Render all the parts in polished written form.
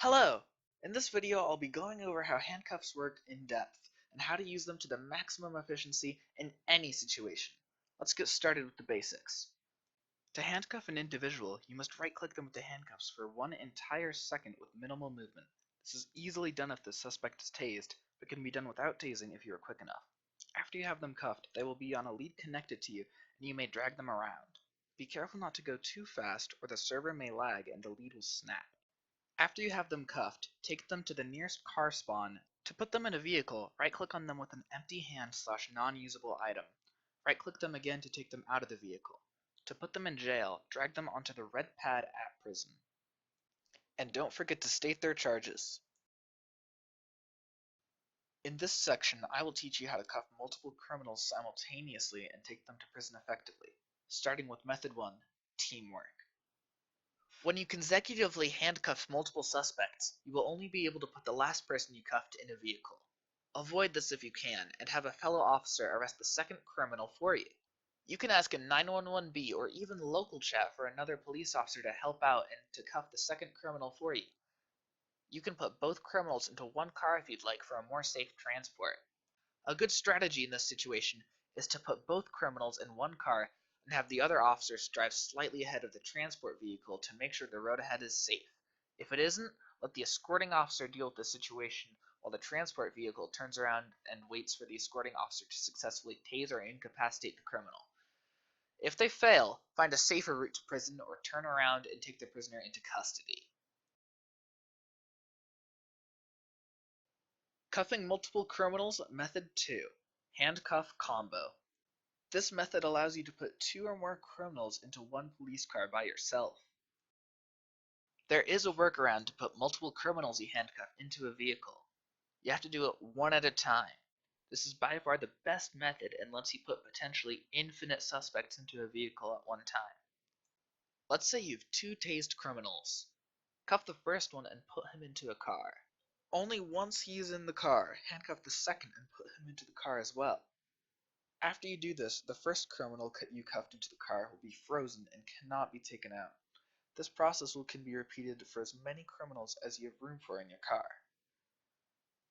Hello! In this video I'll be going over how handcuffs work in depth, and how to use them to the maximum efficiency in any situation. Let's get started with the basics. To handcuff an individual, you must right-click them with the handcuffs for 1 entire second with minimal movement. This is easily done if the suspect is tased, but can be done without tasing if you are quick enough. After you have them cuffed, they will be on a lead connected to you, and you may drag them around. Be careful not to go too fast, or the server may lag and the lead will snap. After you have them cuffed, take them to the nearest car spawn. To put them in a vehicle, right-click on them with an empty hand/non-usable item. Right-click them again to take them out of the vehicle. To put them in jail, drag them onto the red pad at prison. And don't forget to state their charges. In this section, I will teach you how to cuff multiple criminals simultaneously and take them to prison effectively, starting with Method 1, Teamwork. When you consecutively handcuff multiple suspects, you will only be able to put the last person you cuffed in a vehicle. Avoid this if you can, and have a fellow officer arrest the second criminal for you. You can ask a 911B or even local chat for another police officer to help out and to cuff the second criminal for you. You can put both criminals into one car if you'd like for a more safe transport. A good strategy in this situation is to put both criminals in one car and have the other officers drive slightly ahead of the transport vehicle to make sure the road ahead is safe. If it isn't, let the escorting officer deal with the situation while the transport vehicle turns around and waits for the escorting officer to successfully tase or incapacitate the criminal. If they fail, find a safer route to prison or turn around and take the prisoner into custody. Cuffing multiple criminals, Method 2. Handcuff Combo. This method allows you to put 2 or more criminals into one police car by yourself. There is a workaround to put multiple criminals you handcuff into a vehicle. You have to do it one at a time. This is by far the best method and lets you put potentially infinite suspects into a vehicle at one time. Let's say you've 2 tased criminals. Cuff the first one and put him into a car. Only once he is in the car, handcuff the second and put him into the car as well. After you do this, the first criminal you cuffed into the car will be frozen and cannot be taken out. This process can be repeated for as many criminals as you have room for in your car.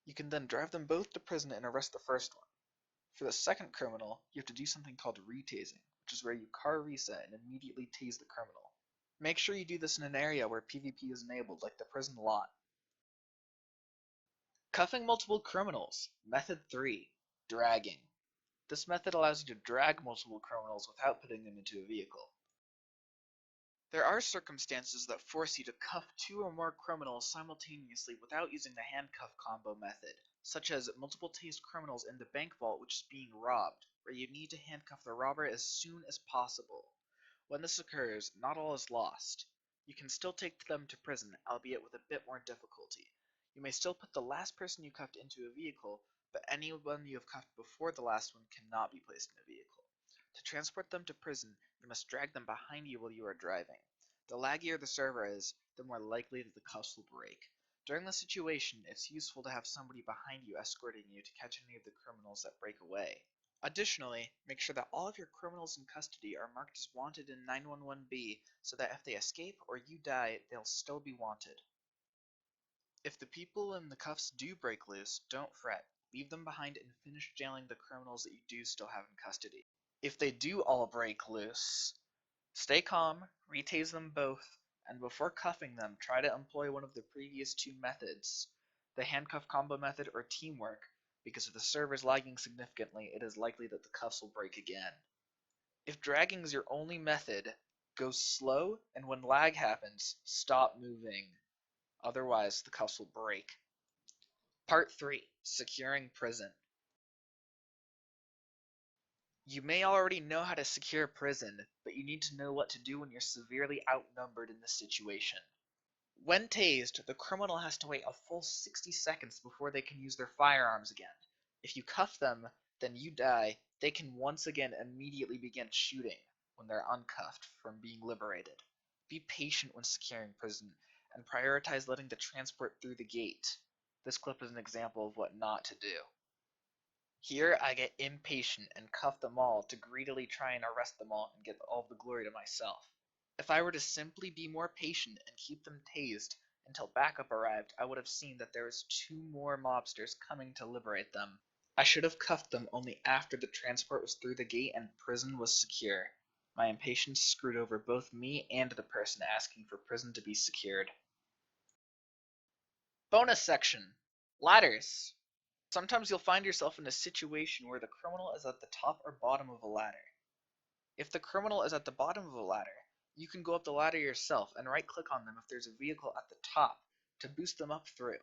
You can then drive them both to prison and arrest the first one. For the second criminal, you have to do something called retasing, which is where you car reset and immediately tase the criminal. Make sure you do this in an area where PvP is enabled, like the prison lot. Cuffing multiple criminals, Method 3, Dragging. This method allows you to drag multiple criminals without putting them into a vehicle. There are circumstances that force you to cuff 2 or more criminals simultaneously without using the handcuff combo method, such as multiple tased criminals in the bank vault which is being robbed, where you need to handcuff the robber as soon as possible. When this occurs, not all is lost. You can still take them to prison, albeit with a bit more difficulty. You may still put the last person you cuffed into a vehicle, but anyone you have cuffed before the last one cannot be placed in a vehicle. To transport them to prison, you must drag them behind you while you are driving. The laggier the server is, the more likely that the cuffs will break. During this situation, it's useful to have somebody behind you escorting you to catch any of the criminals that break away. Additionally, make sure that all of your criminals in custody are marked as wanted in 911B so that if they escape or you die, they'll still be wanted. If the people in the cuffs do break loose, don't fret. Leave them behind and finish jailing the criminals that you do still have in custody. If they do all break loose, stay calm, retase them both, and before cuffing them, try to employ one of the previous 2 methods, the handcuff combo method or teamwork, because if the server is lagging significantly, it is likely that the cuffs will break again. If dragging is your only method, go slow, and when lag happens, stop moving. Otherwise, the cuffs will break. Part 3. Securing Prison. You may already know how to secure a prison, but you need to know what to do when you're severely outnumbered in this situation. When tased, the criminal has to wait a full 60 seconds before they can use their firearms again. If you cuff them, then you die, they can once again immediately begin shooting when they're uncuffed from being liberated. Be patient when securing prison, and prioritize letting the transport through the gate. This clip is an example of what not to do. Here I get impatient and cuff them all to greedily try and arrest them all and get all the glory to myself. If I were to simply be more patient and keep them tased Until backup arrived, I would have seen that there was 2 more mobsters coming to liberate them. I should have cuffed them only after the transport was through the gate and prison was secure. My impatience screwed over both me and the person asking for prison to be secured. Bonus section: Ladders. Sometimes you'll find yourself in a situation where the criminal is at the top or bottom of a ladder. If the criminal is at the bottom of a ladder, you can go up the ladder yourself and right-click on them if there's a vehicle at the top to boost them up through.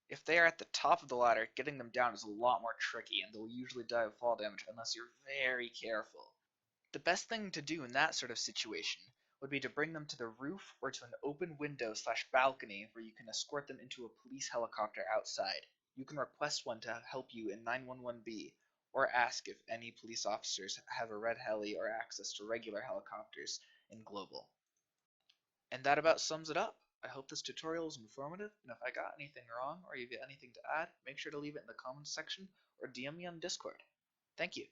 If they are at the top of the ladder, getting them down is a lot more tricky, and they'll usually die of fall damage unless you're very careful. The best thing to do in that sort of situation would be to bring them to the roof or to an open window/balcony where you can escort them into a police helicopter outside. You can request one to help you in 911B, or ask if any police officers have a red heli or access to regular helicopters in Global. And that about sums it up. I hope this tutorial was informative, and if I got anything wrong or you get anything to add, make sure to leave it in the comments section or DM me on Discord. Thank you.